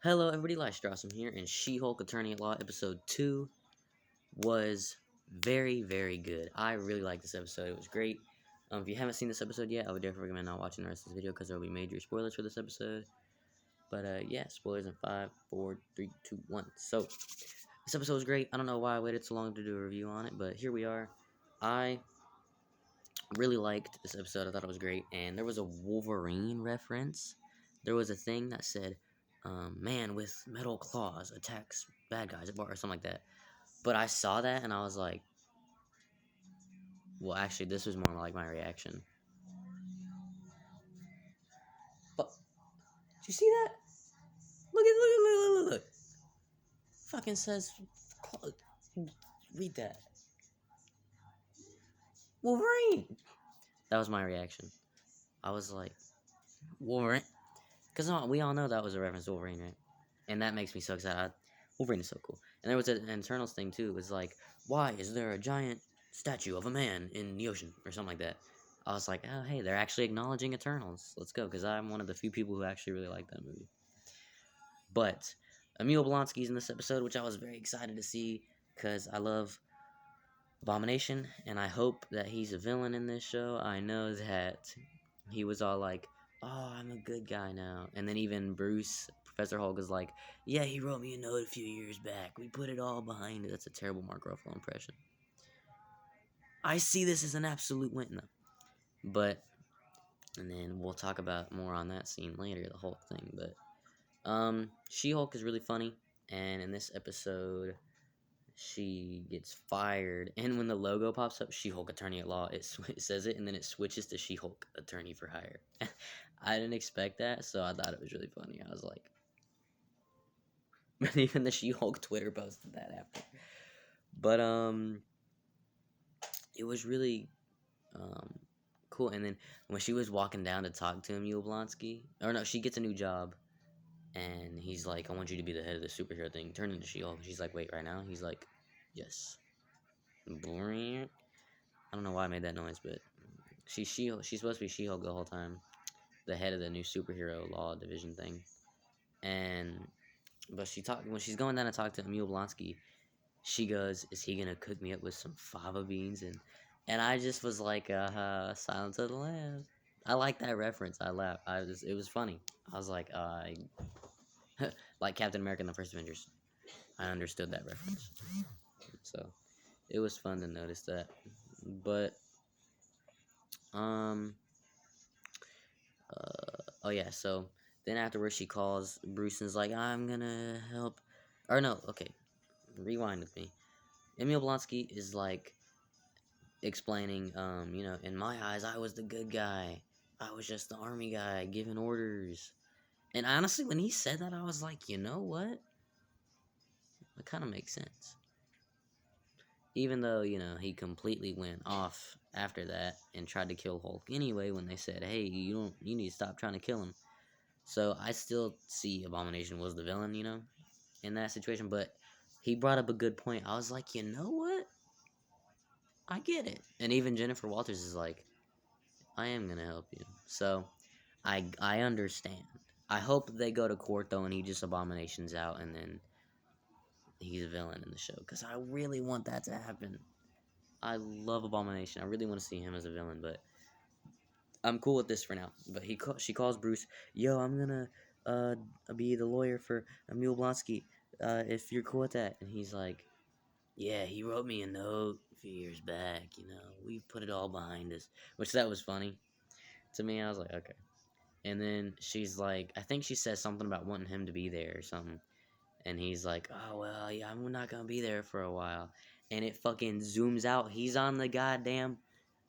Hello, everybody. Lystrawsome here, and She-Hulk Attorney at Law episode 2 was very, very good. I really liked this episode. It was great. If you haven't seen this episode yet, I would definitely recommend not watching the rest of this video because there will be major spoilers for this episode. But yeah, spoilers in 5, 4, 3, 2, 1. So, this episode was great. I don't know why I waited so long to do a review on it, but here we are. I really liked this episode. I thought it was great, and there was a Wolverine reference. There was a thing that said, man with metal claws attacks bad guys, or something like that. But I saw that, and I was like, well, actually, this was more like my reaction. But, did you see that? Look. Fucking says, read that. Wolverine! That was my reaction. I was like, Wolverine? Because we all know that was a reference to Wolverine, right? And that makes me so excited. Wolverine is so cool. And there was an Eternals thing, too. It was like, why is there a giant statue of a man in the ocean? Or something like that. I was like, oh, hey, they're actually acknowledging Eternals. Let's go. Because I'm one of the few people who actually really like that movie. But Emil Blonsky's in this episode, which I was very excited to see. Because I love Abomination. And I hope that he's a villain in this show. I know that he was all like, oh, I'm a good guy now. And then even Professor Hulk is like, yeah, he wrote me a note a few years back. We put it all behind it. That's a terrible Mark Ruffalo impression. I see this as an absolute win, though. But, and then we'll talk about more on that scene later, the Hulk thing. But, She-Hulk is really funny. And in this episode, she gets fired. And when the logo pops up, She-Hulk Attorney at Law, it says it, and then it switches to She-Hulk Attorney for Hire. I didn't expect that, so I thought it was really funny. I was like, but even the She-Hulk Twitter posted that after. But it was really cool. And then when she was walking down to talk to him, Blonsky, or no, she gets a new job, and he's like, I want you to be the head of the superhero thing. Turn into She-Hulk. She's like, wait, right now? He's like, yes. I don't know why I made that noise, but she's supposed to be She-Hulk the whole time, the head of the new superhero law division thing. But when she's going down to talk to Emil Blonsky, she goes, "Is he gonna cook me up with some fava beans?" And I just was like, Silence of the Lambs. I like that reference. I laughed. It was funny. I was like, like Captain America in the first Avengers. I understood that reference. So it was fun to notice that. But oh yeah. So then afterwards, she calls Bruce and is like, "I'm gonna help." Or no, okay. Rewind with me. Emil Blonsky is like explaining, in my eyes, I was the good guy. I was just the army guy giving orders. And honestly, when he said that, I was like, you know what? That kind of makes sense. Even though, he completely went off after that and tried to kill Hulk anyway when they said, hey, you need to stop trying to kill him. So I still see Abomination was the villain, in that situation. But he brought up a good point. I was like, you know what? I get it. And even Jennifer Walters is like, I am gonna help you. So, I understand. I hope they go to court though, and he just abominations out, and then he's a villain in the show. Cause I really want that to happen. I love Abomination. I really want to see him as a villain, but I'm cool with this for now. But she calls Bruce, yo, I'm gonna be the lawyer for Emil Blonsky. If you're cool with that, and he's like, yeah, he wrote me a note a few years back. We put it all behind us, which that was funny to me. I was like, okay. And then she's like, I think she says something about wanting him to be there or something. And he's like, oh, well, yeah, I'm not going to be there for a while. And it fucking zooms out. He's on the goddamn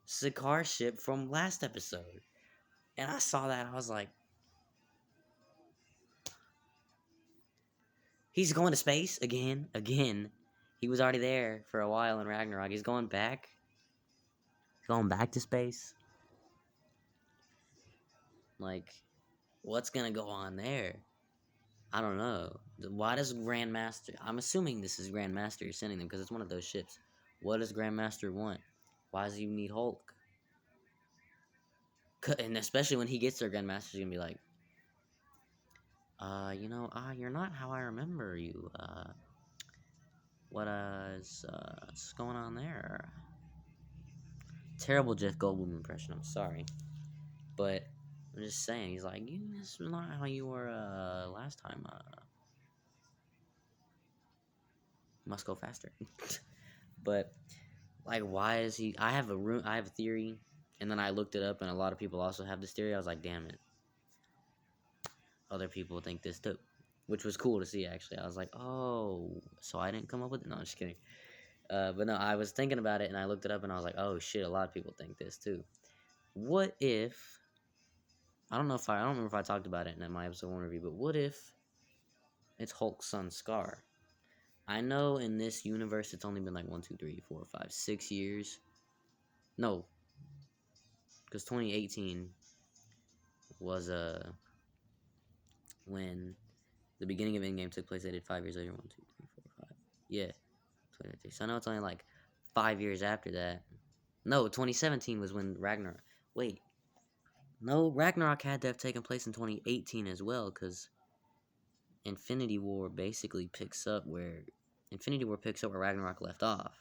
Sakaar ship from last episode. And I saw that. I was like, he's going to space again. Again. He was already there for a while in Ragnarok. He's going back. He's going back to space. Like, what's going to go on there? I don't know. Why does Grandmaster... I'm assuming this is Grandmaster sending them because it's one of those ships. What does Grandmaster want? Why does he need Hulk? And especially when he gets there, Grandmaster's going to be like, you're not how I remember you. What's going on there? Terrible Jeff Goldblum impression. I'm sorry, but I'm just saying. He's like, this is not how you were last time. Must go faster. But like, why is he? I have a theory, and then I looked it up, and a lot of people also have this theory. I was like, damn it, other people think this too, which was cool to see. Actually, I was like, oh, so I didn't come up with it. No, I'm just kidding. But no, I was thinking about it, and I looked it up, and I was like, oh shit, a lot of people think this too. What if? I don't remember if I talked about it in my episode 1 review, but what if it's Hulk's son Scar? I know in this universe it's only been like 6 years. No, because 2018 was when the beginning of Endgame took place. They did 5 years later. 1, 2, 3, 4, 5. Yeah, 2019. So I know it's only like 5 years after that. No, 2017 was when Ragnarok. Wait, no, Ragnarok had to have taken place in 2018 as well, because Infinity War basically picks up where Ragnarok left off.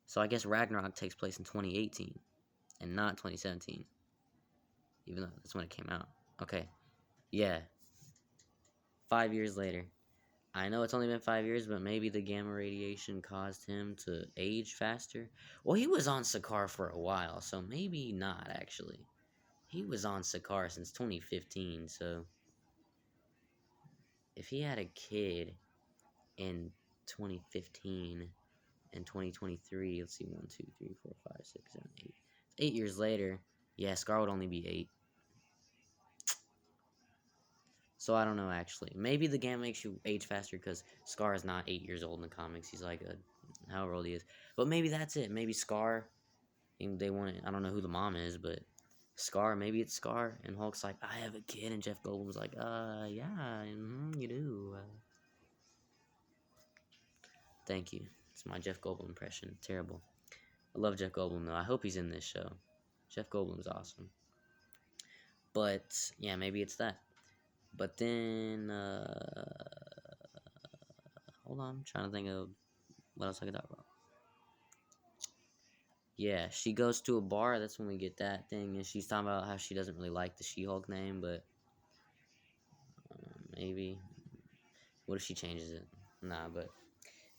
So I guess Ragnarok takes place in 2018 and not 2017, even though that's when it came out. Okay, yeah, 5 years later. I know it's only been 5 years, but maybe the gamma radiation caused him to age faster. Well, he was on Sakaar for a while, so maybe not actually. He was on Sakaar since 2015, so if he had a kid in 2015 and 2023, let's see, 1, 2, 3, 4, 5, 6, 7, 8. 8 years later, yeah, Scar would only be 8. So I don't know actually. Maybe the game makes you age faster because Scar is not 8 years old in the comics. He's like however old he is. But maybe that's it. Maybe Scar. And they want it. I don't know who the mom is, but Scar. Maybe it's Scar. And Hulk's like, I have a kid, and Jeff Goldblum's like, yeah, you do. Thank you. It's my Jeff Goldblum impression. Terrible. I love Jeff Goldblum though. I hope he's in this show. Jeff Goldblum's awesome. But yeah, maybe it's that. But then hold on, I'm trying to think of what else I could talk about. Yeah, she goes to a bar. That's when we get that thing, and she's talking about how she doesn't really like the She-Hulk name, but maybe. What if she changes it? Nah, but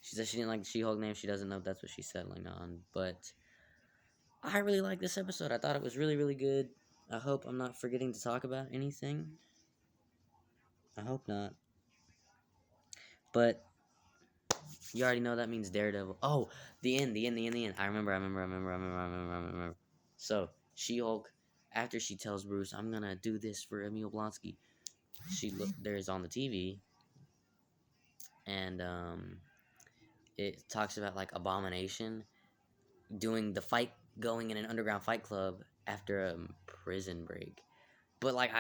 she said she didn't like the She-Hulk name. She doesn't know if that's what she's settling on. But I really like this episode. I thought it was really, really good. I hope I'm not forgetting to talk about anything. I hope not. But you already know that means Daredevil. Oh, the end. I remember. So, She-Hulk, after she tells Bruce, I'm gonna do this for Emil Blonsky, there's on the TV, and it talks about like Abomination doing the fight, going in an underground fight club after a prison break. But like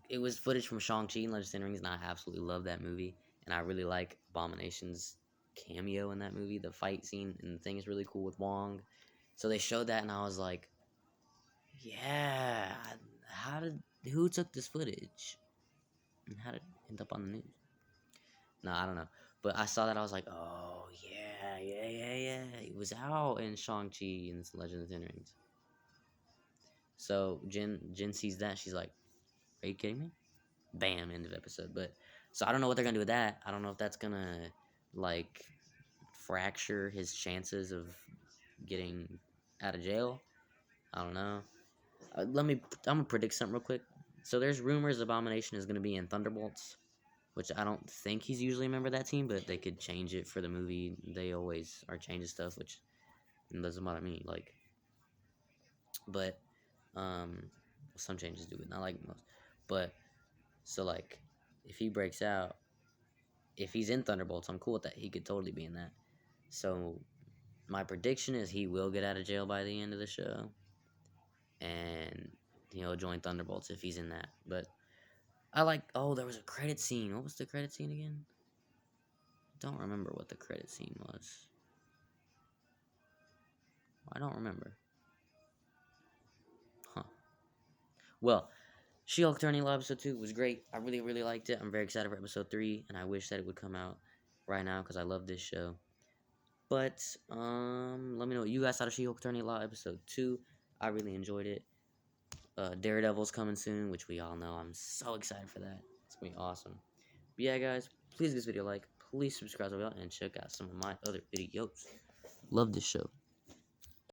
it was footage from Shang-Chi and Legends of the Rings, and I absolutely love that movie, and I really like Abomination's cameo in that movie. The fight scene and the thing is really cool with Wong. So they showed that, and I was like, yeah, who took this footage? And how did it end up on the news? No, I don't know. But I saw that, I was like, oh, yeah. It was out in Shang-Chi and Legend of the Ten Rings. So Jen sees that, she's like, are you kidding me? Bam, end of episode. But so I don't know what they're gonna do with that. I don't know if that's gonna like fracture his chances of getting out of jail. I don't know. I'm gonna predict something real quick. So there's rumors Abomination is gonna be in Thunderbolts, which I don't think he's usually a member of that team, but they could change it for the movie. They always are changing stuff, which doesn't bother me. Like, but some changes do it, not like most. But so like, if he breaks out, if he's in Thunderbolts, I'm cool with that. He could totally be in that. So my prediction is he will get out of jail by the end of the show, and he'll join Thunderbolts if he's in that. But I like. Oh, there was a credit scene. What was the credit scene again? I don't remember what the credit scene was. I don't remember. Huh. Well, She-Hulk Attorney Law episode 2 was great. I really, really liked it. I'm very excited for episode 3, and I wish that it would come out right now because I love this show. But, let me know what you guys thought of She-Hulk Attorney Law episode 2. I really enjoyed it. Daredevil's coming soon, which we all know. I'm so excited for that. It's gonna be awesome. But yeah, guys, please give this video a like. Please subscribe to and check out some of my other videos. Love this show.